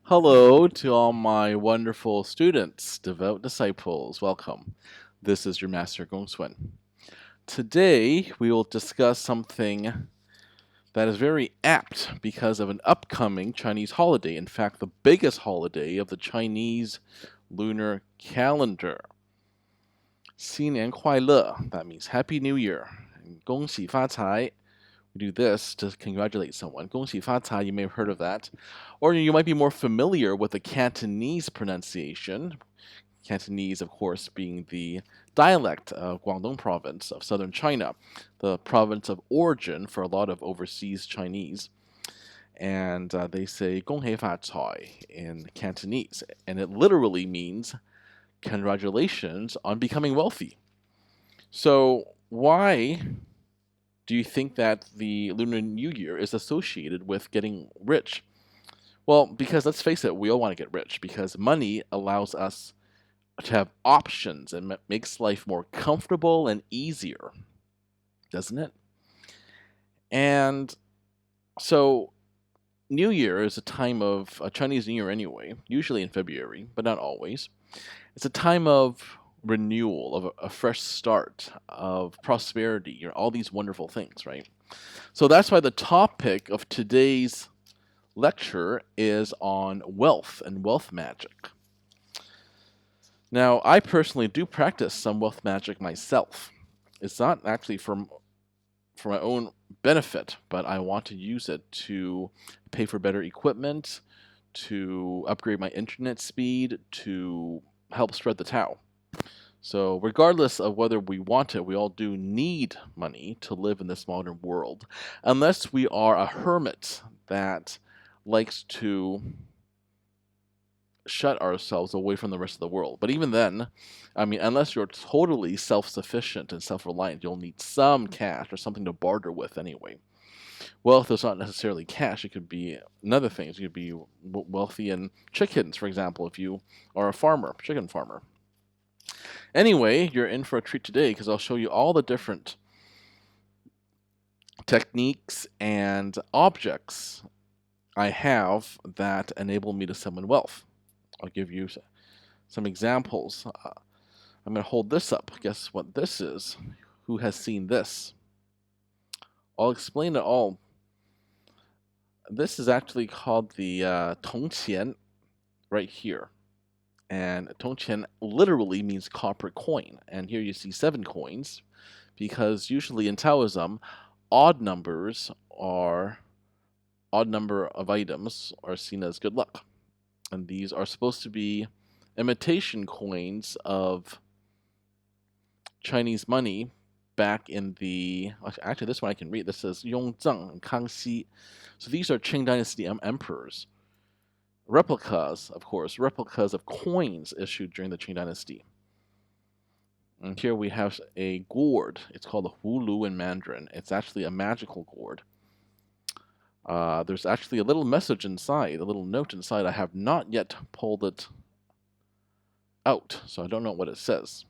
Hello to all my wonderful students, devout disciples. Welcome. This is your Master GongSun. Today we will discuss something that is very apt because of an upcoming Chinese holiday. In fact, the biggest holiday of the Chinese lunar calendar. 新年快乐. That means Happy New Year. 恭喜发财. We do this to congratulate someone. 恭喜发财, you may have heard of that. Or you might be more familiar with the Cantonese pronunciation. Cantonese, of course, being the dialect of Guangdong province of southern China, the province of origin for a lot of overseas Chinese. And they say 恭喜发财 in Cantonese, and it literally means congratulations on becoming wealthy. So why do you think that the Lunar New Year is associated with getting rich? Well, because let's face it, we all want to get rich because money allows us to have options and makes life more comfortable and easier, doesn't it? And so, New Year is a time of a Chinese New Year anyway, usually in February, but not always. It's a time of renewal, of a fresh start, of prosperity, all these wonderful things, right? So that's why the topic of today's lecture is on wealth and wealth magic. Now, I personally do practice some wealth magic myself. It's not actually for my own benefit, but I want to use it to pay for better equipment, to upgrade my internet speed, to help spread the Tao. So regardless of whether we want it, we all do need money to live in this modern world, unless we are a hermit that likes to shut ourselves away from the rest of the world. But even then, I mean, unless you're totally self-sufficient and self-reliant, you'll need some cash or something to barter with anyway. Wealth is not necessarily cash. It could be another things. You could be wealthy in chickens, for example, if you are a farmer, chicken farmer. Anyway, you're in for a treat today because I'll show you all the different techniques and objects I have that enable me to summon wealth. I'll give you some examples. I'm going to hold this up. Guess what this is? Who has seen this? I'll explain it all. This is actually called the Tongqian right here. And Tongqian literally means copper coin. And here you see 7 coins because usually in Taoism, odd number of items are seen as good luck. And these are supposed to be imitation coins of Chinese money back in the... Actually, this one I can read. This says Yongzheng and Kangxi. So these are Qing Dynasty emperors. Replicas, of course, replicas of coins issued during the Qing Dynasty. And here we have a gourd. It's called a hulu in Mandarin. It's actually a magical gourd. There's actually a little message inside, a little note inside. I have not yet pulled it out, so I don't know what it says.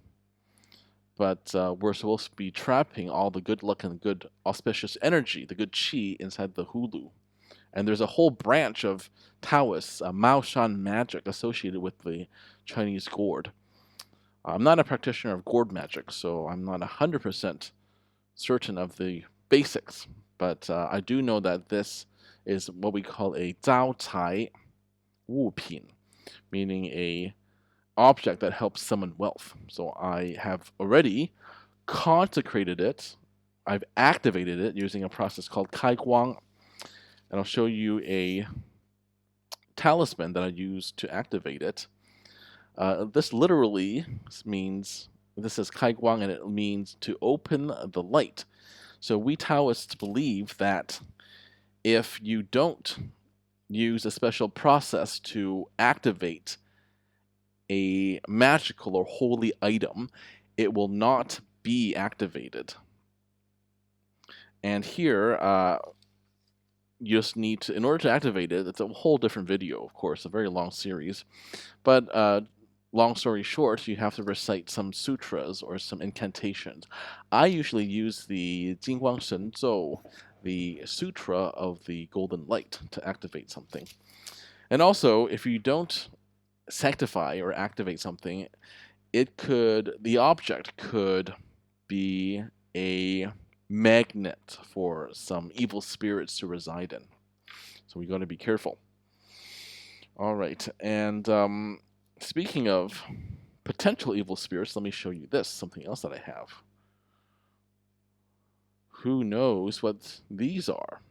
But we're supposed to be trapping all the good luck and good auspicious energy, the good qi, inside the hulu. And there's a whole branch of Taoist, Maoshan magic associated with the Chinese gourd. I'm not a practitioner of gourd magic, so I'm not 100% certain of the basics. But I do know that this is what we call a招財物品, meaning a object that helps summon wealth. So I have already consecrated it. I've activated it using a process called kaiguang. And I'll show you a talisman that I use to activate it. This literally means, this is kaiguang, and it means to open the light. So we Taoists believe that if you don't use a special process to activate a magical or holy item, it will not be activated. And here, you just need to, in order to activate it, it's a whole different video, of course, a very long series. But long story short, you have to recite some sutras or some incantations. I usually use the Jingguang Shenzhou, the Sutra of the Golden Light, to activate something. And also, if you don't sanctify or activate something, the object could be a magnet for some evil spirits to reside in. So we got to be careful. All right, and speaking of potential evil spirits, let me show you this, something else that I have. Who knows what these are?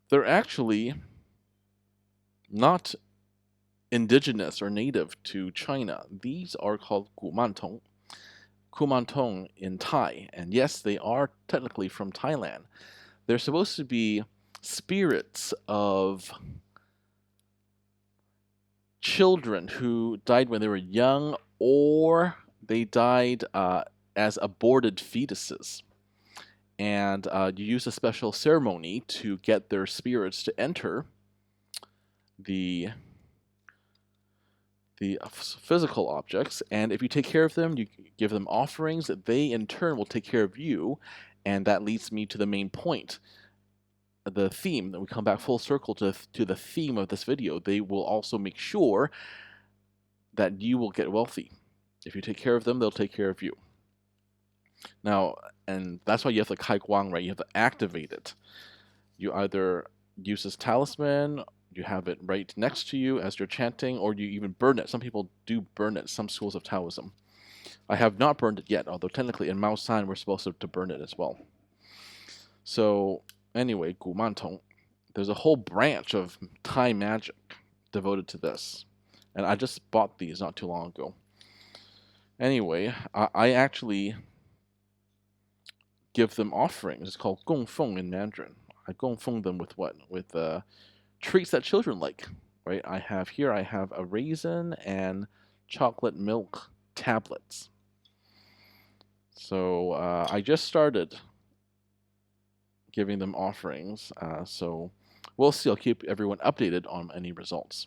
They're actually not indigenous or native to China. These are called Kumantong. Kumantong in Thai. And yes, they are technically from Thailand. They're supposed to be spirits of children who died when they were young, or they died as aborted fetuses. And you use a special ceremony to get their spirits to enter the physical objects, and if you take care of them, you give them offerings, they in turn will take care of you, and that leads me to the main point, the theme, that we come back full circle to the theme of this video. They will also make sure that you will get wealthy. If you take care of them, they'll take care of you. Now, and that's why you have the kai guang, right? You have to activate it. You either use this talisman, you have it right next to you as you're chanting, or you even burn it. Some people do burn it, some schools of Taoism. I have not burned it yet, although technically in Mao San we're supposed to burn it as well. So anyway, Gu Mantong, there's a whole branch of Thai magic devoted to this. And I just bought these not too long ago. Anyway, I actually give them offerings. It's called gongfeng in Mandarin. I gongfeng them with what? With treats that children like, right? I have a raisin and chocolate milk tablets. So I just started giving them offerings, so we'll see. I'll keep everyone updated on any results.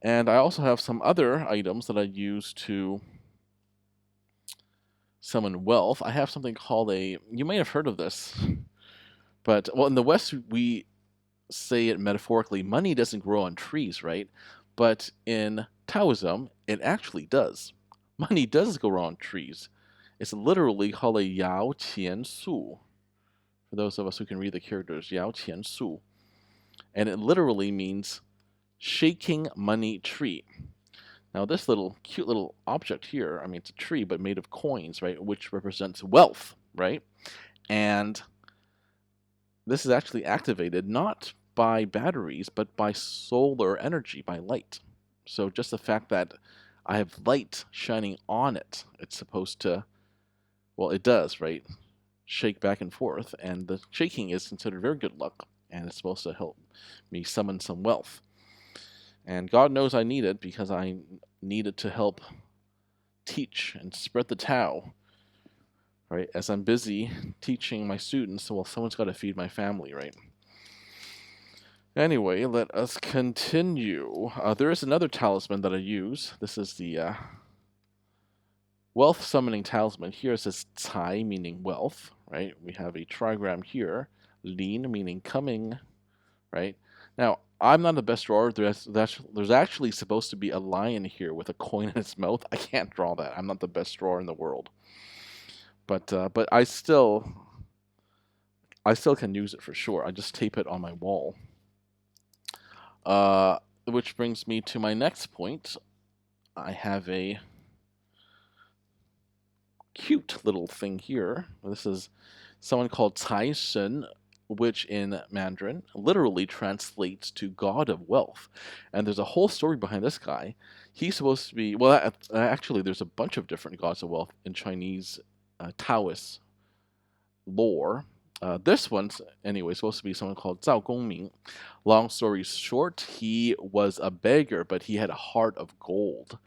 And I also have some other items that I use to summon wealth. I have something called you may have heard of this, but, well, in the West we say it metaphorically, money doesn't grow on trees, right? But in Taoism, it actually does. Money does grow on trees. It's literally called a Yao Qian Su. For those of us who can read the characters, Yao Qian Su. And it literally means shaking money tree. Now this cute little object here, I mean, it's a tree, but made of coins, right? Which represents wealth, right? And this is actually activated not by batteries, but by solar energy, by light. So just the fact that I have light shining on it, it's supposed to, well, it does, right? Shake back and forth, and the shaking is considered very good luck, and it's supposed to help me summon some wealth. And God knows I need it, because I need it to help teach and spread the Tao, right? As I'm busy teaching my students, well, someone's got to feed my family, right? Anyway, let us continue. There is another talisman that I use. This is the wealth summoning talisman. Here it says Cai, meaning wealth, right? We have a trigram here. Lin, meaning coming, right? Now, I'm not the best drawer. There's actually supposed to be a lion here with a coin in its mouth. I can't draw that. I'm not the best drawer in the world. But I still can use it for sure. I just tape it on my wall. Which brings me to my next point. I have a cute little thing here. This is someone called Cai Shen, which in Mandarin literally translates to God of Wealth. And there's a whole story behind this guy. He's supposed to be, well, actually, there's a bunch of different gods of wealth in Chinese Taoist lore. This one's, anyway, supposed to be someone called Zhao Gongming. Long story short, he was a beggar, but he had a heart of gold.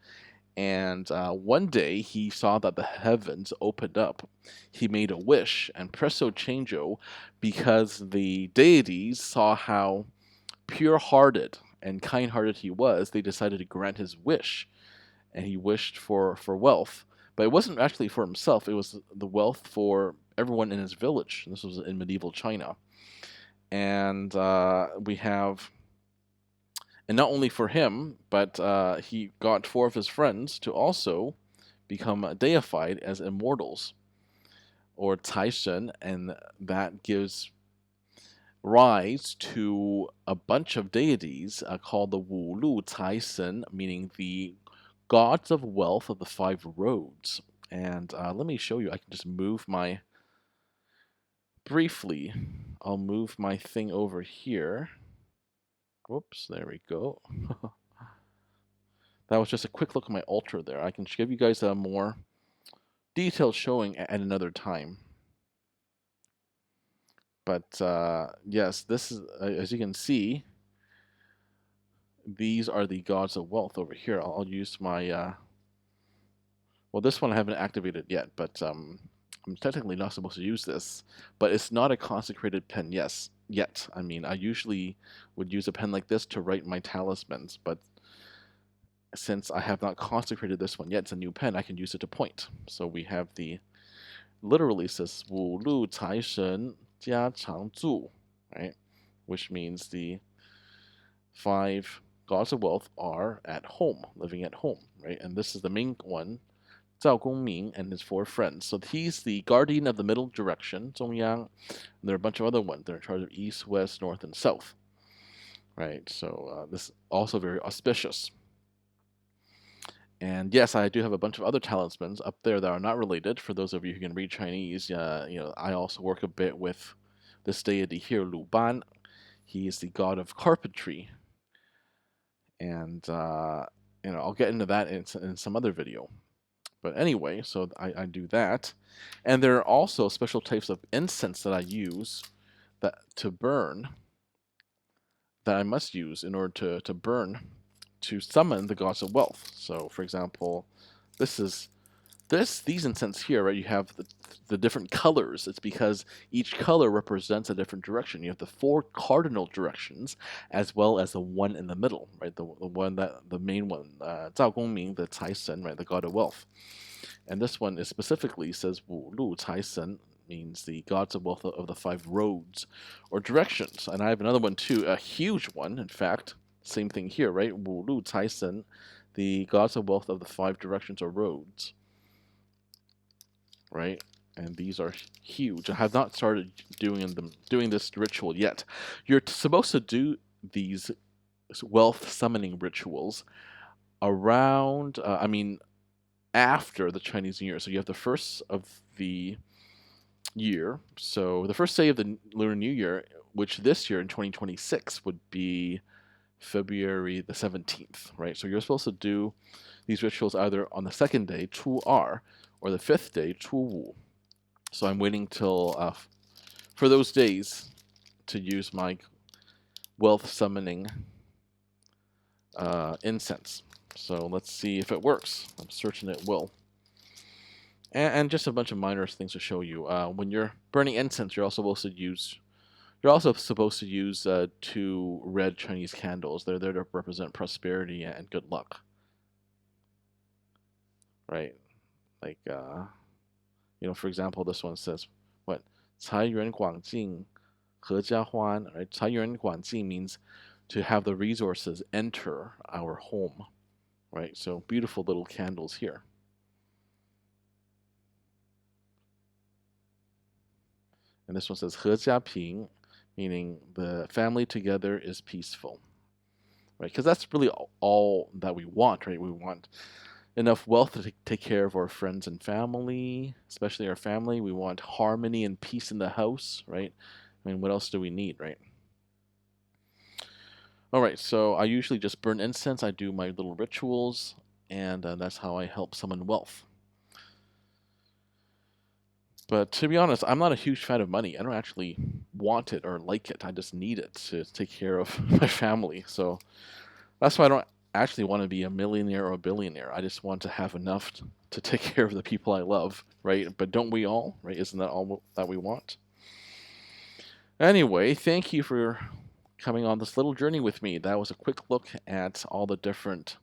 And one day he saw that the heavens opened up. He made a wish, and presto changeo, because the deities saw how pure-hearted and kind-hearted he was, they decided to grant his wish. And he wished for wealth. But it wasn't actually for himself, it was the wealth for everyone in his village. This was in medieval China. And we have And not only for him, but he got 4 of his friends to also become deified as immortals, or Taishen, and that gives rise to a bunch of deities called the Wu Lu Taishen, meaning the gods of wealth of the 5 roads. And let me show you. I can just move my briefly. I'll move my thing over here. Whoops, there we go. That was just a quick look at my altar there. I can give you guys a more detailed showing at another time. But yes, this is, as you can see, these are the gods of wealth over here. I'll use my, well, this one I haven't activated yet, but I'm technically not supposed to use this. But it's not a consecrated pen, yet. I mean, I usually would use a pen like this to write my talismans, but since I have not consecrated this one yet, it's a new pen, I can use it to point. So we have the, literally says, Wu Lu Cai Shen Jia Chang Zu, right? Which means the 5 gods of wealth are at home, living at home, right? And this is the main one, Zhao Gongming and his 4 friends. So he's the guardian of the middle direction, Zongyang, and there are a bunch of other ones. They're in charge of east, west, north, and south, right? So this is also very auspicious. And yes, I do have a bunch of other talismans up there that are not related. For those of you who can read Chinese, I also work a bit with this deity here, Lu Ban. He is the god of carpentry, and I'll get into that in some other video. But anyway, so I do that, and there are also special types of incense that I use to burn, that I must use in order to burn, to summon the gods of wealth. So, for example, these incense here, right? You have the different colors. It's because each color represents a different direction. You have the 4 cardinal directions, as well as the one in the middle, right? The main one, Zhao Gongming, the Cai Shen, right? The god of wealth. And this one is specifically says Wu Lu Cai Shen, means the gods of wealth of the 5 roads or directions. And I have another one too, a huge one, in fact. Same thing here, right? Wu Lu Cai Shen, the gods of wealth of the 5 directions or roads, right? And these are huge. I have not started doing this ritual yet. You're supposed to do these wealth summoning rituals around, after the Chinese New Year. So you have the first of the year. So the first day of the Lunar New Year, which this year in 2026 would be February the 17th, right? So you're supposed to do these rituals either on the 2nd day, Chu Er, or the 5th day, Chu Wu. So I'm waiting till for those days to use my wealth summoning incense. So let's see if it works. I'm certain it will. And just a bunch of minor things to show you. When you're burning incense, you're also supposed to use 2 red Chinese candles. They're there to represent prosperity and good luck. Right? Like, for example, this one says, what? 财源广进, 合家欢, right? 财源广进 means to have the resources enter our home, right? So beautiful little candles here. And this one says 合家平, meaning the family together is peaceful, right? Because that's really all that we want, right? We want enough wealth to take care of our friends and family, especially our family. We want harmony and peace in the house, right? I mean, what else do we need, right? All right, so I usually just burn incense. I do my little rituals, and that's how I help summon wealth. But to be honest, I'm not a huge fan of money. I don't actually want it or like it. I just need it to take care of my family. So that's why I don't actually want to be a millionaire or a billionaire. I just want to have enough to take care of the people I love, right? But don't we all, right? Isn't that all that we want? Anyway, thank you for coming on this little journey with me. That was a quick look at all the different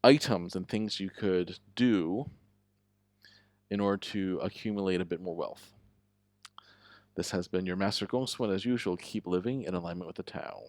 items and things you could do in order to accumulate a bit more wealth. This has been your Master GongSun. As usual, keep living in alignment with the Tao.